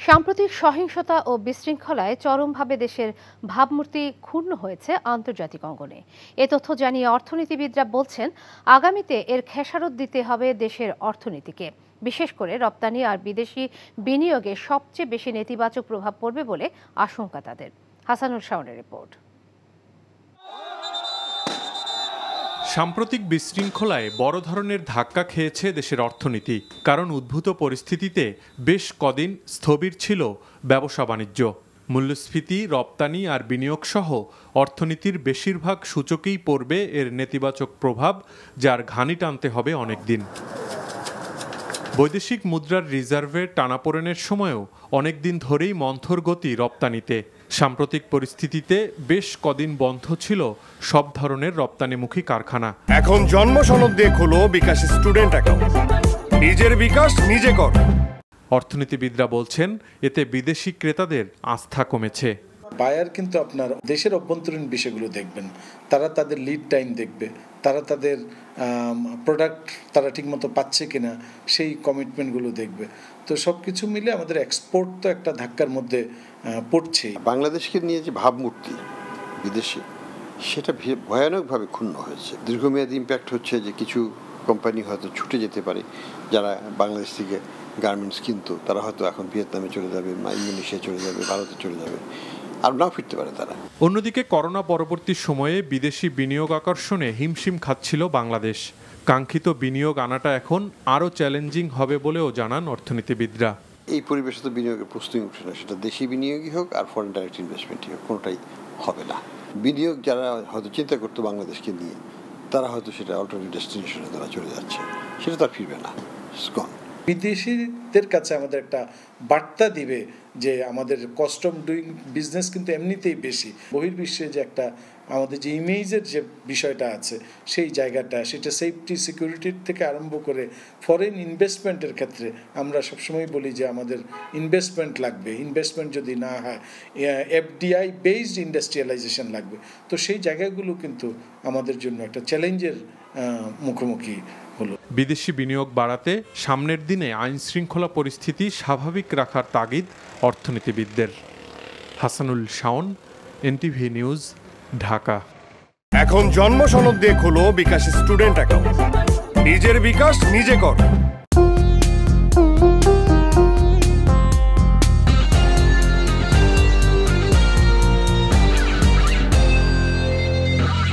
সাম্প্রতিক সহিংসতা ও বিশৃঙ্খলায় চরমভাবে দেশের ভাবমূর্তি ক্ষুণ্ণ হয়েছে আন্তর্জাতিক অঙ্গনে। এ তথ্য জানিয়ে অর্থনীতিবিদরা বলছেন, আগামীতে এর খেসারত দিতে হবে দেশের অর্থনীতিকে। বিশেষ করে রপ্তানি আর বিদেশি বিনিয়োগে সবচেয়ে বেশি নেতিবাচক প্রভাব পড়বে বলে আশঙ্কা তাদের। হাসানুল শাওনের রিপোর্ট। সাম্প্রতিক বিশৃঙ্খলায় বড় ধরনের ধাক্কা খেয়েছে দেশের অর্থনীতি। কারণ উদ্ভূত পরিস্থিতিতে বেশ কদিন স্থবির ছিল ব্যবসা বাণিজ্য। মূল্যস্ফীতি, রপ্তানি আর বিনিয়োগ সহ অর্থনীতির বেশিরভাগ সূচকেই পড়বে এর নেতিবাচক প্রভাব, যার ঘানি টানতে হবে অনেকদিন। বৈদেশিক মুদ্রার রিজার্ভের টানাপোড়েনের সময়ও অনেকদিন ধরেই মন্থর গতি রপ্তানিতে। সাম্প্রতিক পরিস্থিতিতে বেশ কদিন বন্ধ ছিল সব ধরনের রপ্তানিমুখী কারখানা। এখন জন্ম সনদ দিয়ে খোলো বিকাশ স্টুডেন্ট অ্যাকাউন্ট, নিজের বিকাশ নিজে কর। অর্থনীতিবিদরা বলছেন, এতে বিদেশি ক্রেতাদের আস্থা কমেছে। বায়ার কিন্তু আপনার দেশের অভ্যন্তরীণ বিষয়গুলো দেখবেন, তারা তাদের লিড টাইম দেখবে, তারা তাদের প্রোডাক্ট তারা ঠিকমতো পাচ্ছে কিনা সেই কমিটমেন্টগুলো দেখবে। তো সব কিছু মিলে আমাদের এক্সপোর্ট তো একটা ধাক্কার মধ্যে পড়ছে। বাংলাদেশকে নিয়ে যে ভাবমূর্তি বিদেশে, সেটা ভয়ানকভাবে ক্ষুণ্ণ হয়েছে। দীর্ঘমেয়াদী ইম্প্যাক্ট হচ্ছে যে কিছু কোম্পানি হয়তো ছুটে যেতে পারে, যারা বাংলাদেশ থেকে গার্মেন্টস কিনতো তারা হয়তো এখন ভিয়েতনামে চলে যাবে, ইন্দোনেশিয়া চলে যাবে, ভারতে চলে যাবে, আর নাও ফিরতে পারে তারা। অন্যদিকে করোনা পরবর্তী সময়ে বিদেশি বিনিয়োগ আকর্ষণে হিমশিম খাচ্ছিল বাংলাদেশ। কাঙ্ক্ষিত বিনিয়োগ আনাটা এখন আরও চ্যালেঞ্জিং হবে বলেও জানান অর্থনীতিবিদরা। এই পরিবেশে তো বিনিয়োগের প্রশ্নই উঠে না, সেটা দেশি বিনিয়োগই হোক আর ফরেন ডাইরেক্ট ইনভেস্টমেন্টই হোক, কোনোটাই হবে না। বিনিয়োগ যারা হয়তো চিন্তা করতো বাংলাদেশকে নিয়ে, তারা হয়তো সেটা অল্টারনেটিভ ডেস্টিনেশনে তারা চলে যাচ্ছে, সেটা তার ফিরবে না। বিদেশিদের কাছে আমাদের একটা বার্তা দিবে যে আমাদের কস্ট অফ ডুইং বিজনেস কিন্তু এমনিতেই বেশি। বহির্বিশ্বে যে একটা আমাদের যে ইমেজের যে বিষয়টা আছে, সেই জায়গাটা, সেটা সেফটি সিকিউরিটির থেকে আরম্ভ করে ফরেন ইনভেস্টমেন্টের ক্ষেত্রে আমরা সবসময় বলি যে আমাদের ইনভেস্টমেন্ট লাগবে। ইনভেস্টমেন্ট যদি না হয়, এফডিআই বেসড ইন্ডাস্ট্রিয়ালাইজেশন লাগবে। তো সেই জায়গাগুলো কিন্তু আমাদের জন্য একটা চ্যালেঞ্জের মুখোমুখি হলো। বিদেশি বিনিয়োগ বাড়াতে সামনের দিনে আইন শৃঙ্খলা পরিস্থিতি স্বাভাবিক রাখার তাগিদ অর্থনীতিবিদদের। Hasanul Shaon, NTV news, Dhaka. এখন জন্ম সনদ দিয়ে খোলো বিকাশ স্টুডেন্ট অ্যাকাউন্ট, নিজের বিকাশ নিজে কর।